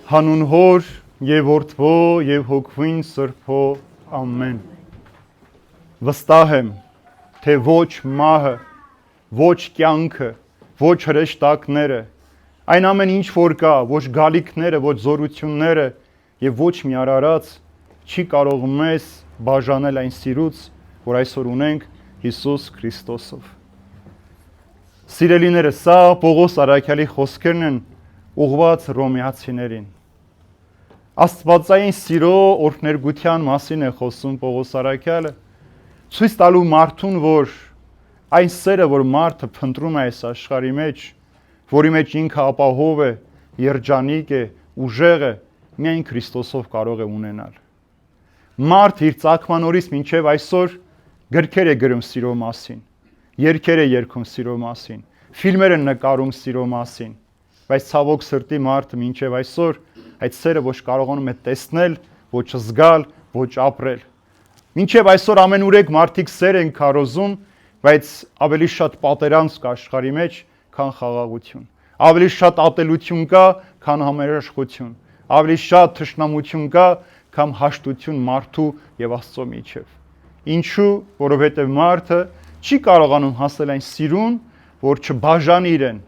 Հանուն Հոր եւ Որդվո եւ Հոգվին Սրբո ամեն։ Վստահ եմ, թե ոչ մահը, ոչ կյանքը, ոչ հրեշտակները, այն ամեն ինչ որ կա, ոչ գալիքները, ոչ զորությունները եւ ոչ մի արարած չի կարող մեզ բաժանել այն սիրուց, որ այսօր ունենք Հիսուս Քրիստոսով։ Սիրելիները, սա Պողոս Արաքյալի խոսքերն են ուղղված ռոմեացիներին։ Աստվածային սիրո օրհներգության մասին է խոսում Պողոս Արաքյալը, ցույց տալու մարդուն, որ այն սերը, որ մարդը փնտրում է այս աշխարհի մեջ, որի մեջ ինքը ապահով է, երջանիկ է, ուժեղ է, միայն Քրիստոսով կարող է ունենալ։ Մարդ իր ծագման օրից մինչև այսօր գրքեր է գրում սիրո մասին, երգեր է երգում սիրո մասին, ֆիլմեր են նկարում սիրո մասին, բայց ցավոք սրտի մարդը մինչև այսօր այդ սերը ոչ կարողանում է տեսնել, ոչ զգալ, ոչ ապրել։ Մինչև այսօր ամենուրեք մարդիկ սեր են քարոզում, բայց ավելի շատ պատերազմ կա աշխարհի մեջ, քան խաղաղություն։ Ավելի շատ ատելություն կա, քան համերաշխություն։ Ավելի շատ թշնամություն կա, քան հաշտություն մարդու եւ Աստծո միջև։ Ինչու? Որովհետեւ մարդը չի կարողանում հասնել այն սիրուն, որ չբաժանի իրեն։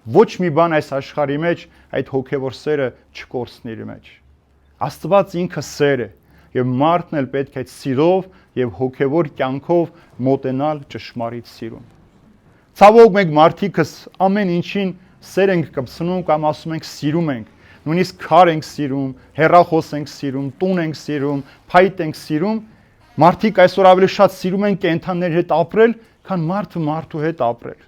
Ոչ մի բան այս աշխարհի մեջ այդ հոգևոր սերը չկորցնի իր մեջ։ Աստված ինքը սեր է եւ մարդն էլ պետք է այդ սիրով եւ հոգևոր կյանքով մոտենալ ճշմարիտ սիրուն։ Ցավոք մենք մարդիկս ամեն ինչին սեր ենք կպցնում կամ ասում ենք սիրում ենք, նույնիսկ քար ենք սիրում, հեռախոս ենք սիրում, տուն ենք սիրում, փայտ ենք սիրում։ Մարդիկ այսօր ավելի շատ սիրում են կենդանիների հետ ապրել, քան մարդը մարդու հետ ապրել։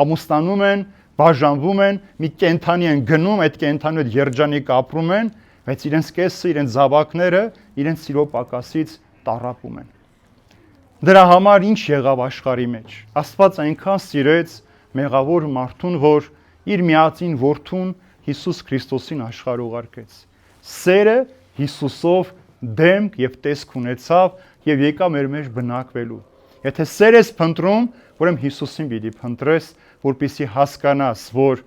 Ամուսնանում են, բաժանվում են, մի կենդանի են գնում, այդ կենդանու հետ երջանիկ ապրում են, բայց իրենց կեսը, իրենց զավակները, իրենց սիրո պակասից տառապում են։ Դրա համար ինչ եղավ աշխարհի մեջ։ Աստված այնքան սիրեց մեղավոր մարդուն, որ իր միածին որդուն Հիսուս Քրիստոսին աշխարհ ուղարկեց։ Սերը Հիսուսով դեմք եւ տեսք ունեցավ եւ եկա մեր մեջ բնակվելու։ Եթե սեր ես փնտրում, ուրեմն Հիսուսին պիտի փնտրես, որպեսզի հասկանաս, որ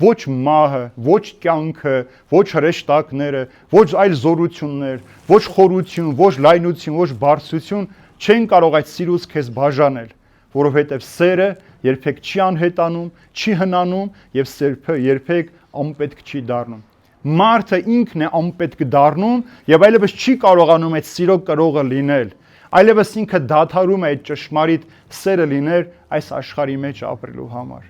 ոչ մահը, ոչ կյանքը, ոչ հրեշտակները, ոչ այլ զորություններ, ոչ խորություն, ոչ լայնություն, ոչ բարձրություն չեն կարող այդ սիրուց քեզ բաժանել, որովհետև սերը երբեք չի անհետանում, չի հնանում եւ սերը երբեք անպետք չի դառնում։ Մարդը ինքն է անպետք դառնում եւ այլևս չի կարողանում այդ սիրո կրողը լինել։ Այլևս ինքը դադարում է այդ ճշմարիտ սերը լինել այս աշխարհի մեջ ապրելու համար։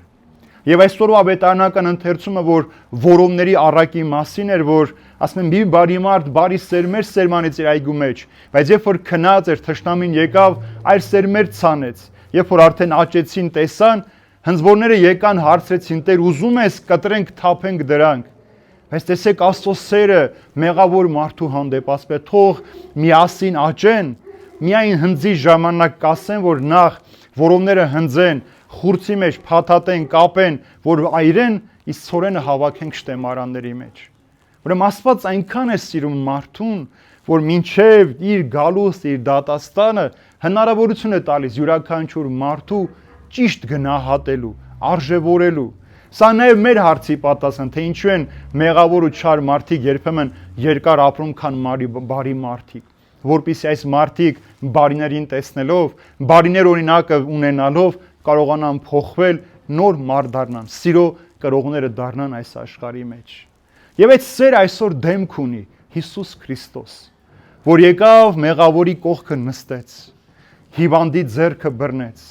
Եվ այսօրվա ավետարանական ընթերցումը, որ որոնների առակի մասին էր, որ ասում են մի բարի մարդ բարի սերմեր սերմանեց իր այգու մեջ, բայց երբ որ քնած էր, թշնամին եկավ, այլ սերմեր ցանեց։ Երբ որ արդեն աճեցին, տեսան, հնձվորները եկան, հարցրեցին. «Տեր, ուզում ես կտրենք, թափենք դրանք»։ Բայց տեսեք Աստծո սերը մեղավոր մարդու հանդեպ, ասում է թող միասին աճեն, միայն հնձի ժամանակ կասեն, որ նախ որոնները հնձեն, խուրձի մեջ փաթաթեն, կապեն, որ այրեն, իսկ ցորենը հավաքենք շտեմարանների մեջ։ Ուրեմն Աստված այնքան է սիրում մարդուն, որ մինչև իր գալուստ, իր դատաստանը հնարավորություն է տալիս յուրաքանչյուր մարդու ճիշտ գնահատելու, արժևորելու։ Սա նաև մեր հարցի պատասխան, թե ինչու են մեղավոր ու չար մարդիկ երբեմն երկար ապրում, քան բարի մարդիկ, որպեսզի այս մարդիկ բարիներին տեսնելով, բարիներ օրինակը ունենալով կարողանան փոխվել, նոր մարդ դառնան, սիրո կրողները դառնան այս աշխարհի մեջ։ Եվ այդ սերը այսօր դեմք ունի Հիսուս Քրիստոս, որ եկավ մեղավորի կողքը նստեց, հիվանդի ձեռքը բռնեց,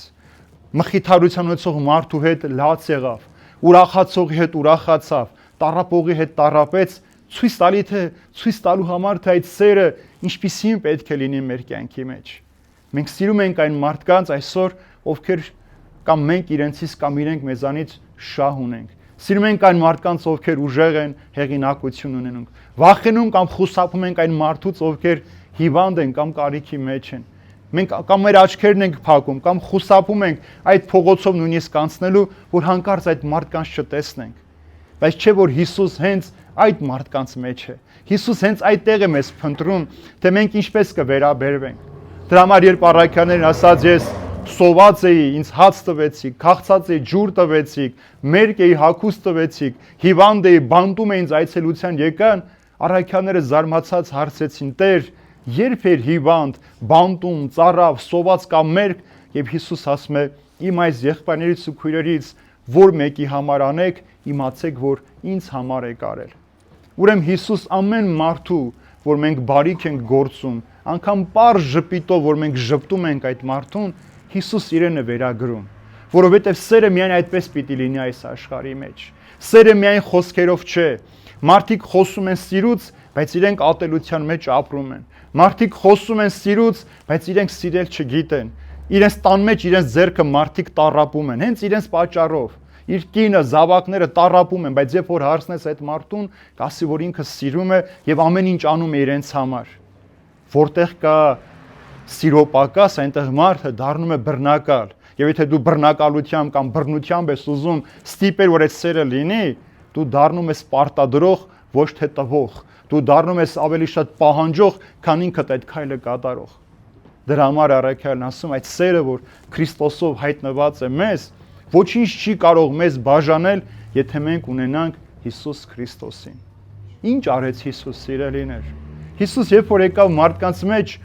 մխիթարության ունեցող մարդու հետ լաց եղավ, ուրախացողի հետ ուրախացավ, տառապողի հետ տառապեց, ցույց տալու համար, թե այդ սերը ինչպիսին պետք է լինի մեր կյանքի մեջ։ Մենք սիրում ենք այն մարդկանց այսօր, ովքեր կամ մենք իրենցից կամ իրենք մեզանից շահ ունենք։ Սիրում ենք այն մարդկանց, ովքեր ուժեղ են, հեղինակություն ունեն։ Վախենում կամ խուսափում ենք այն մարդուց, ովքեր հիվանդ են կամ կարիքի մեջ են։ Մենք կամ մեր աչքերն ենք փակում, կամ խուսափում ենք այդ փողոցով նույնիսկ անցնելու, որ հանկարծ այդ մարդկանց չտեսնենք։ Բայց չէ որ Հիսուս հենց այդ մարդկանց մեջ է։ Հիսուս հենց այդտեղ է մեզ փնտրում, թե մենք ինչպես կվերաբերվենք։ Դրա համար երբ առաքյալներն ասաց ես սոված էի, ինձ հաց տվեցիք, քաղցած էի, ջուր տվեցիք, մերկ էի, հագուստ տվեցիք, հիվանդ էի, բանտում էի, ինձ այցելության եկան, Առաքյալները զարմացած հարցեցին. Տեր, երբ էր հիվանդ, բանտում, ծարավ, սոված կամ մերկ, եւ Հիսուս ասում է. Իմ այս եղբայրներից ու քույրերից որ մեկի համար անեք, իմացեք, որ ինձ համար եք արել։ Ուրեմն Հիսուս ամեն մարդու, որ մենք բարիք ենք գործում, անգամ պարզ ժպիտով, որ մենք ժպտում ենք այդ մարդուն, Հիսուս իրեն է վերագրում, որովհետև սերը միայն այդպես պիտի լինի այս աշխարհի մեջ։ Սերը միայն խոսքերով չէ։ Մարդիկ խոսում են սիրուց, բայց իրենք ատելության մեջ ապրում են։ Մարդիկ խոսում են սիրուց, բայց իրենք սիրել չգիտեն։ Իրենց տան մեջ իրենց ձեռքը մարդիկ տառապում են, հենց իրենց պատճառով։ Իր կինը, զավակները տառապում են, բայց երբ որ հարցնես այդ մարդուն, կասի, որ ինքը սիրում է եւ ամեն ինչ անում է իրենց համար։ Որտեղ կա սիրո պակաս, այնտեղ մարդը դառնում է բռնակալ։ Եվ եթե դու բռնակալությամբ կամ բռնությամբ ես ուզում ստիպել, որ այդ սերը լինի, դու դառնում ես պարտադրող, ոչ թե տվող։ Դու դառնում ես ավելի շատ պահանջող, քան ինքդ այդ քայլը կատարող։ Դրա համար առաքյալն ասում, այդ սերը, որ Քրիստոսով հայտնված է մեզ, ոչինչ չի կարող մեզ բաժանել, եթե մենք ունենանք Հիսուս Քրիստոսին։ Ինչ արեց Հիսուս, սիրելիներ։ Հիսուս երբ որ եկավ մարդկանց մեջ,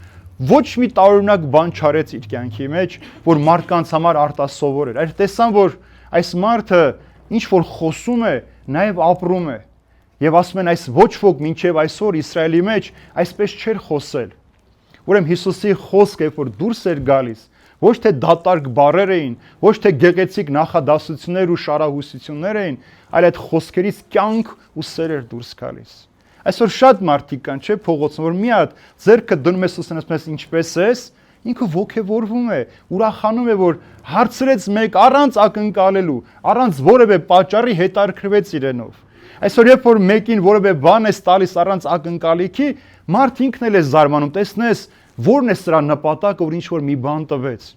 ոչ մի տարօրինակ բան չարեց իր կյանքի մեջ, որ մարդկանց համար արտասովոր էր։ Այլ տեսան, որ այս մարդը ինչ որ խոսում է, նաև ապրում է։ Եվ ասում են, այս ոչ ոք մինչև այսօր Իսրայելի մեջ այսպես չէր խոսել։ Ուրեմն Հիսուսի խոսքը, երբ որ դուրս էր գալիս, ոչ թե դատարկ բառեր էին, ոչ թե գեղեցիկ նախադասություններ ու շարահուսություններ էին, այլ այդ խոսքերից կյանք ու սեր էր դուրս գալիս։ Այսօր շատ մարդիկ կան, չէ, փողոցում, որ մի հատ ձեռքը դնում ես ու ասում ես ինչպես ես, ինքը ոգևորվում է, ուրախանում է, որ հարցրեց մեկ առանց ակնկալելու, առանց որևէ պատճառի հետարքրվեց իրենով։ Այսօր երբ որ մեկին որևէ բան ես տալիս առանց ակնկալիքի, մարդ ինքն էլ է զարմանում, տեսնես, որն է սրա նպատակը, որ ինչ որ մի բան տվեց։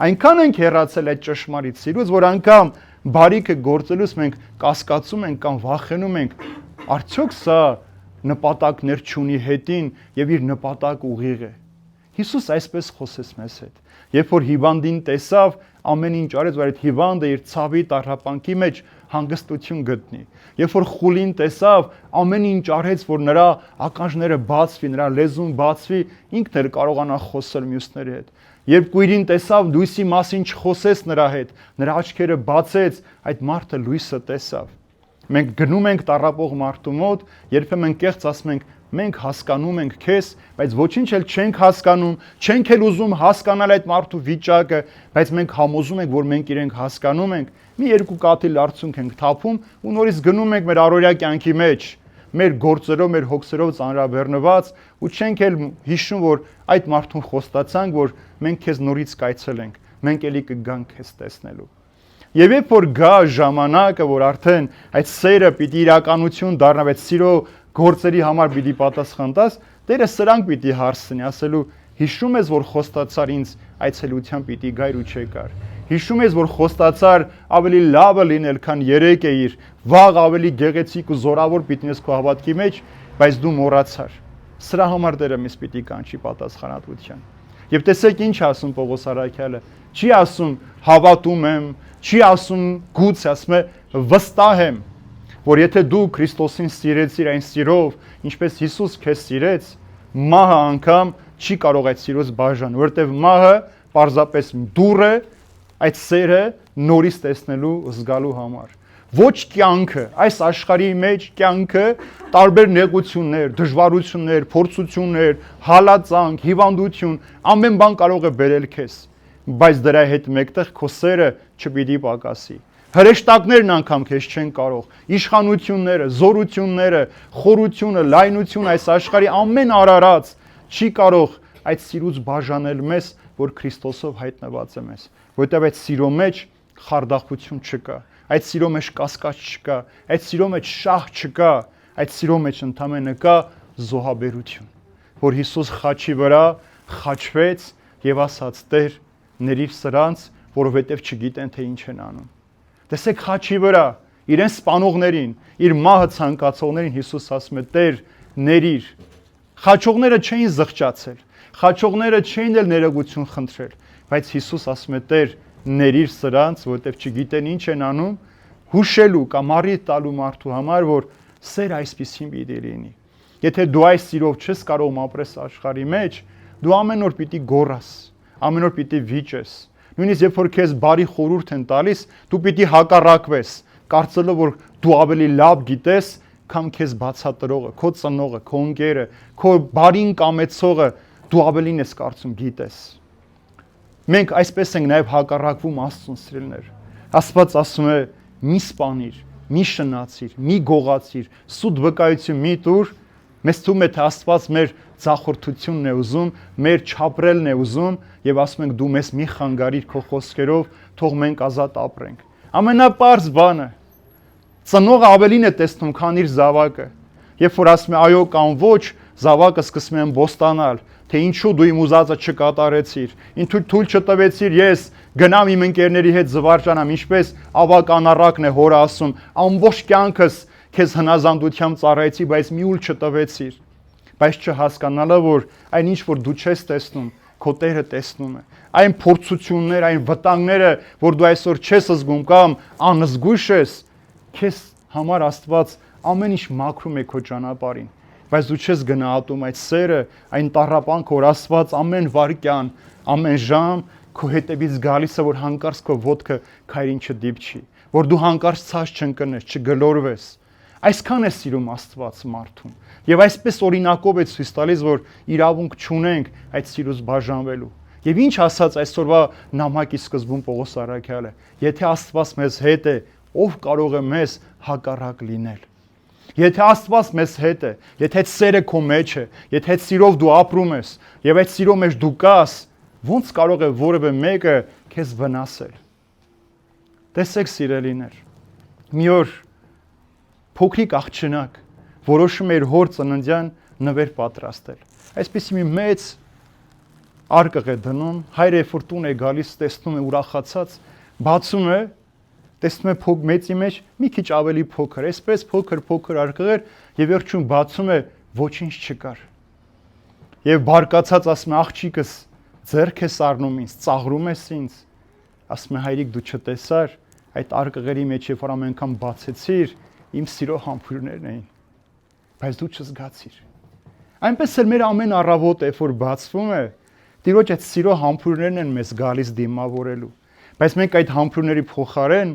Այնքան ենք հեռացել այդ ճշմարիտ սիրուց, որ անգամ բարիքը գործելուց մենք կասկածում ենք կամ վախենում ենք, արդյոք սա նպատակներ չունի հետին եւ իր նպատակ ուղիղ է։ Հիսուս այսպես խոսեց մեզ հետ։ Երբ որ հիվանդին տեսավ, ամեն ինչ արեց, որ այդ հիվանդը իր ցավի տառապանքի մեջ հանգստություն գտնի։ Երբ որ խուլին տեսավ, ամեն ինչ արեց, որ նրա ականջները բացվի, նրա լեզուն բացվի, ինքն էլ կարողանա խոսել մյուսների հետ։ Երբ կույրին տեսավ, լույսի մասին չխոսեց նրա հետ, նրա աչքերը բացեց, այդ մարդը լույսը տեսավ։ Մենք գնում ենք տառապող մարդու մոտ, երբեմն կեղծ ասում ենք, մենք հասկանում ենք քեզ, բայց ոչինչ էլ չենք հասկանում, չենք էլ ուզում հասկանալ այդ մարդու վիճակը, բայց մենք համոզում ենք, որ մենք իրենք հասկանում ենք, մի երկու կաթիլ արցունք ենք թափում ու նորից գնում ենք մեր առօրյա կյանքի մեջ, մեր գործերով, մեր հոգսերով ծանրաբեռնված ու չենք էլ հիշում, որ այդ մարդուն խոստացանք, որ մենք քեզ նորից կայցելենք, մենք էլի կգանք քեզ տեսնելու։ Եվ երբ որ գա ժամանակը, որ արդեն այդ սերը պիտի իրականություն դառնա, այդ սիրո գործերի համար պիտի պատասխան տաս, Տերը սրանք պիտի հարցնի, ասելու հիշում ես, որ խոստացար ինձ այցելության պիտի գայր ու չեկար։ Հիշում ես, որ խոստացար ավելի լավը լինել, քան երեք էիր, վաղ ավելի գեղեցիկ ու զորավոր պիտի ես քո հավատքի մեջ, բայց դու մոռացար։ Սրա համար Տերը մեզ պիտի կանչի պատասխանատվության։ Եվ տեսեք ինչ ասում Պողոս առաքյալը, չի ասում հավատում եմ, չի ասում գուցե, ասում է վստահ եմ, որ եթե դու Քրիստոսին սիրեցիր այն սիրով, ինչպես Հիսուս քեզ սիրեց, մահը անգամ չի կարող այդ սիրոց բաժանել, որովհետև մահը պարզապես դուռ է այդ սերը նորից տեսնելու զգալու համար։ Ոչ կյանքը, այս աշխարհի մեջ կյանքը տարբեր նեղություններ, դժվարություններ, փորձություններ, հալածանք, հիվանդություն, ամեն բան կարող է բերել քեզ, բայց դրա հետ մեկտեղ քո սերը չպիտի պակասի։ Հրեշտակներն անգամ քեզ չեն կարող, իշխանությունները, զորությունները, խորությունը, լայնությունը այս աշխարհի ամեն արարած չի կարող այդ սիրուց բաժանել մեզ, որ Քրիստոսով հայտնված է մեզ, որովհետև այդ սիրո մեջ խարդախություն չկա, այդ սիրո մեջ կասկած չկա, այդ սիրո մեջ շահ չկա, այդ սիրո մեջ ընդամենը կա զոհաբերություն, որ Հիսուս խաչի վրա խաչվեց եւ ասաց. Տեր, ների սրանց, որովհետև չգիտեն թե ինչ են անում։ Տեսեք խաչի վրա իրեն սպանողներին, իր մահը ցանկացողներին Հիսուս ասում է. Տեր, ներիր։ Խաչողները չէին զղջացել, խաչողները չէին էլ ներողություն խնդրել, բայց Հիսուս ասում է. Տեր, ներիր սրանց, որովհետև չգիտեն ինչ են անում, հուշելու կամ առիթ տալու մարդու համար, որ սեր այսպեսին պիտի լինի։ Եթե դու այս սիրով չես կարող ապրես աշխարհի մեջ, դու ամեն օր պիտի գոռաս, ամեն օր պիտի վիճես։ Նույնիսկ երբ որ քեզ բարի խորհուրդ են տալիս, դու պիտի հակառակվես, կարծելով որ դու ավելի լավ գիտես, քան քեզ բացատրողը, քո ծնողը, քո ընկերը, քո բարին կամեցողը, դու ավելին ես կարծում գիտես։ Մենք այսպես ենք նաև հակառակվում Աստծուն, սիրելիներ։ Աստված ասում է՝ մի սպանիր, մի շնացիր, մի գողացիր, սուտ վկայություն մի տուր, մեզ թվում է թե Աստված մեր ձախորդությունն է ուզում, մեր չապրելն է ուզում եւ ասում ենք դու մեզ մի խանգարիր քո խոսքերով, թող մենք ազատ ապրենք։ Ամենապարզ բանը ծնողը ավելին է տեսնում, քան իր զավակը։ Երբ որ ասում է այո կամ ոչ, զավակը սկսում է բոստանալ, թե ինչու դու իմ ուզածը չկատարեցիր, ինչու թույլ չտվեցիր ես գնամ իմ ընկերների հետ զվարճանամ, ինչպես ավակ անառակն է հորը ասում, ամբողջ կյանքս քեզ հնազանդությամբ ծառայեցի, բայց մի ուլ չտվեցիր։ Բայց չհասկանալը, որ այն ինչ որ դու չես տեսնում, քո Տերը տեսնում է։ Այն փորձությունները, այն վտանգները, որ դու այսօր չես զգում կամ անզգույշ ես, քեզ համար Աստված ամեն ինչ մաքրում է քո ճանապարհին, բայց դու չես գնահատում այդ սերը, այն տառապանքը, որ Աստված ամեն վայրկյան, ամեն ժամ քո հետևից գալիս է, որ հանկարծ քո ոտքը քայրին չդիպչի, որ դու հանկարծ ցած չընկնես, չգլորվես։ Այսքան է սիրում Աստված մարդուն։ Եվ այսպես օրինակով է ցույց տալիս, որ իրավունք չունենք այդ սիրուց բաժանվելու։ Եվ ինչ ասաց այսօրվա նամակի սկզբում Պողոս առաքյալը, եթե Աստված մեզ հետ է, ով կարող է մեզ հակառակ լինել։ Եթե Աստված մեզ հետ է, եթե այդ սերը քո մեջ է, եթե այդ սիրով դու ապրում ես, եւ այդ սիրո մեջ դու կաս, ո՞նց կարող է որևէ մեկը քեզ վնասել։ Տեսեք սիրելիներ, մի օր փոքրիկ աղջնակ որոշում է իր հոր ծննդյան նվեր պատրաստել։ Այսպեսի մի մեծ արկղ է դնում, հայրը երբ որ տուն է գալիս, տեսնում է ուրախացած, բացում է, տեսնում է մեծի մեջ մի քիչ ավելի փոքր, այսպես փոքր արկղեր եւ վերջում բացում է, ոչինչ չկար։ Եվ բարկացած ասում է աղջիկս ձեռք ես առնում ինձ, ծաղրում ես ինձ։ Ասում է հայրիկ դու չտեսար, այդ արկղերի մեջ երբ որ ամեն անգամ բացեցիր, իմ սիրո համբույրներն էին, բայց դու չզգացիր։ Այնպես էլ մեր ամեն առավոտ երբ որ բացվում է, Տիրոջ այդ սիրո համբույրներն են մեզ գալիս դիմավորելու, բայց մենք այդ համբույրների փոխարեն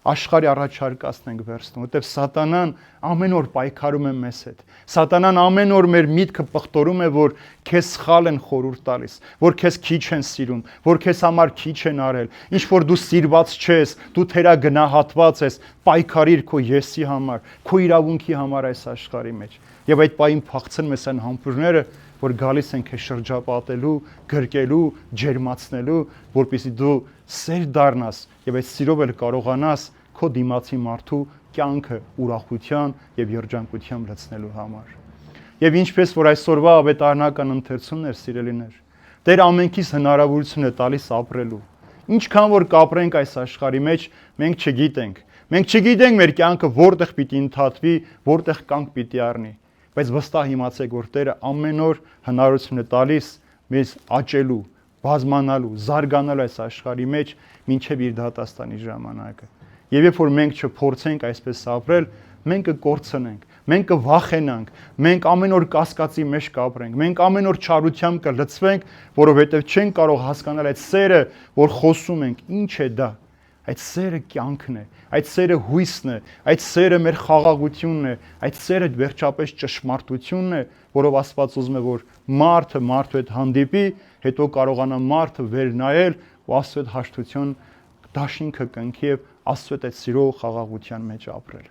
աշխարհի առաջարկածն ենք վերցնում, որտեղ սատանան ամեն օր պայքարում է մեզ հետ։ Սատանան ամեն օր մեր միտքը պղտորում է, որ քեզ սխալ են խորհուրդ տալիս, որ քեզ քիչ են սիրում, որ քեզ համար քիչ են արել, ինչ որ դու սիրված չես, դու թերագնահատված ես, պայքարիր քո եսի համար, քո իրավունքի համար այս աշխարհի մեջ։ Եվ այդ պահին փախցեն մեզ այն համբույրները, որ գալիս են քեզ շրջապատելու, գրկելու, ջերմացնելու, որպեսզի դու սեր դառնաս եւ այդ սիրով էլ կարողանաս քո դիմացի մարդու կյանքը ուրախության եւ երջանկությամբ լցնելու համար։ Եվ ինչպես որ այսօրվա ավետարանական ընթերցումներ, սիրելիներ, Տեր ամենքից հնարավորություն է տալիս ապրելու։ Ինչքան որ կապրենք այս աշխարհի մեջ, մենք չգիտենք։ Մենք չգիտենք մեր կյանքը որտեղ պիտի ընթացվի, որտեղ կանգ պիտի առնի։ Բայց վստահ իմացեք, որ Տերը ամեն օր հնարավորություն է տալիս մեզ աճելու, բազմանալու, զարգանալու այս աշխարհի մեջ մինչև իր դատաստանի ժամանակը։ Եվ երբ որ մենք չփորձենք այսպես ապրել, մենք կկորցնենք, մենք կվախենանք, մենք ամեն օր կասկածի մեջ կապրենք, մենք ամեն օր չարությամբ կլցվենք, որովհետև չենք կարող հասկանալ այդ սերը, որ խոսում ենք, ինչ է դա։ Այդ սերը կյանքն է, այդ սերը հույսն է, այդ սերը մեր խաղաղությունն է, այդ սերը վերջապես ճշմարտությունն է, որով Աստված ուզում է, որ մարդը մարդու հետ հանդիպի, հետո կարողանա մարդը վեր նայել ու Աստծո հետ հաշտություն դաշինքը կնքի եւ Աստծո հետ այդ սիրո խաղաղության մեջ ապրել։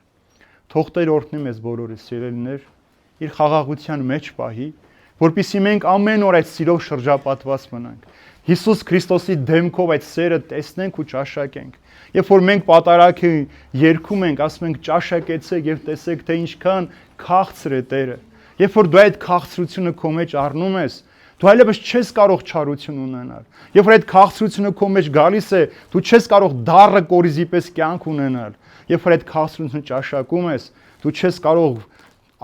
Թող Տեր օրհնի մեզ բոլորիս, սիրելիներ, իր խաղաղության մեջ պահի, որպեսզի մենք ամեն օր այդ սիրով շրջապատված մնանք։ Հիսուս Քրիստոսի դեմքով այդ սերը տեսնենք ու ճաշակենք։ Երբ որ մենք պատարագի երգում ենք, ասում ենք ճաշակեցեք եւ տեսեք, թե ինչքան քաղցր է Տերը։ Երբ որ դու այդ քաղցրությունը քո մեջ առնում ես, դու այլևս չես կարող չարություն ունենալ։ Երբ որ այդ քաղցրությունը քո մեջ գալիս է, դու չես կարող դառը կորիզի պես կյանք ունենալ։ Երբ որ այդ քաղցրությունը ճաշակում ես, դու չես կարող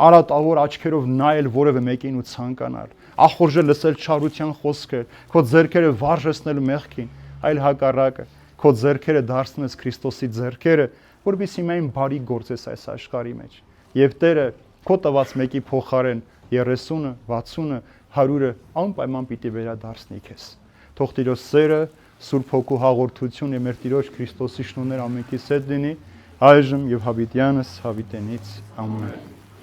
արատավոր աչքերով նայել որևէ մեկին ու ցանկանալ, ախորժել լսել չարության խոսքեր, քո ձեռքերը վարժեցնել մեղքին, այլ հակառակը, քո ձեռքերը դարձնես Քրիստոսի ձեռքերը, որովհետեւ միայն բարի գործես այս աշխարհի մեջ։ Եվ Տերը քո տված մեկի փոխարեն 30-ը, 60-ը, 100-ը անպայման պիտի վերադարձնի քեզ։ Թող Տիրոջ սերը, Սուրբ Հոգու հաղորդությունը մեր Տիրոջ Քրիստոսի շնորհներ ամենքիս հետ լինի, այժմ եւ հավիտյանս հավիտենից ամեն։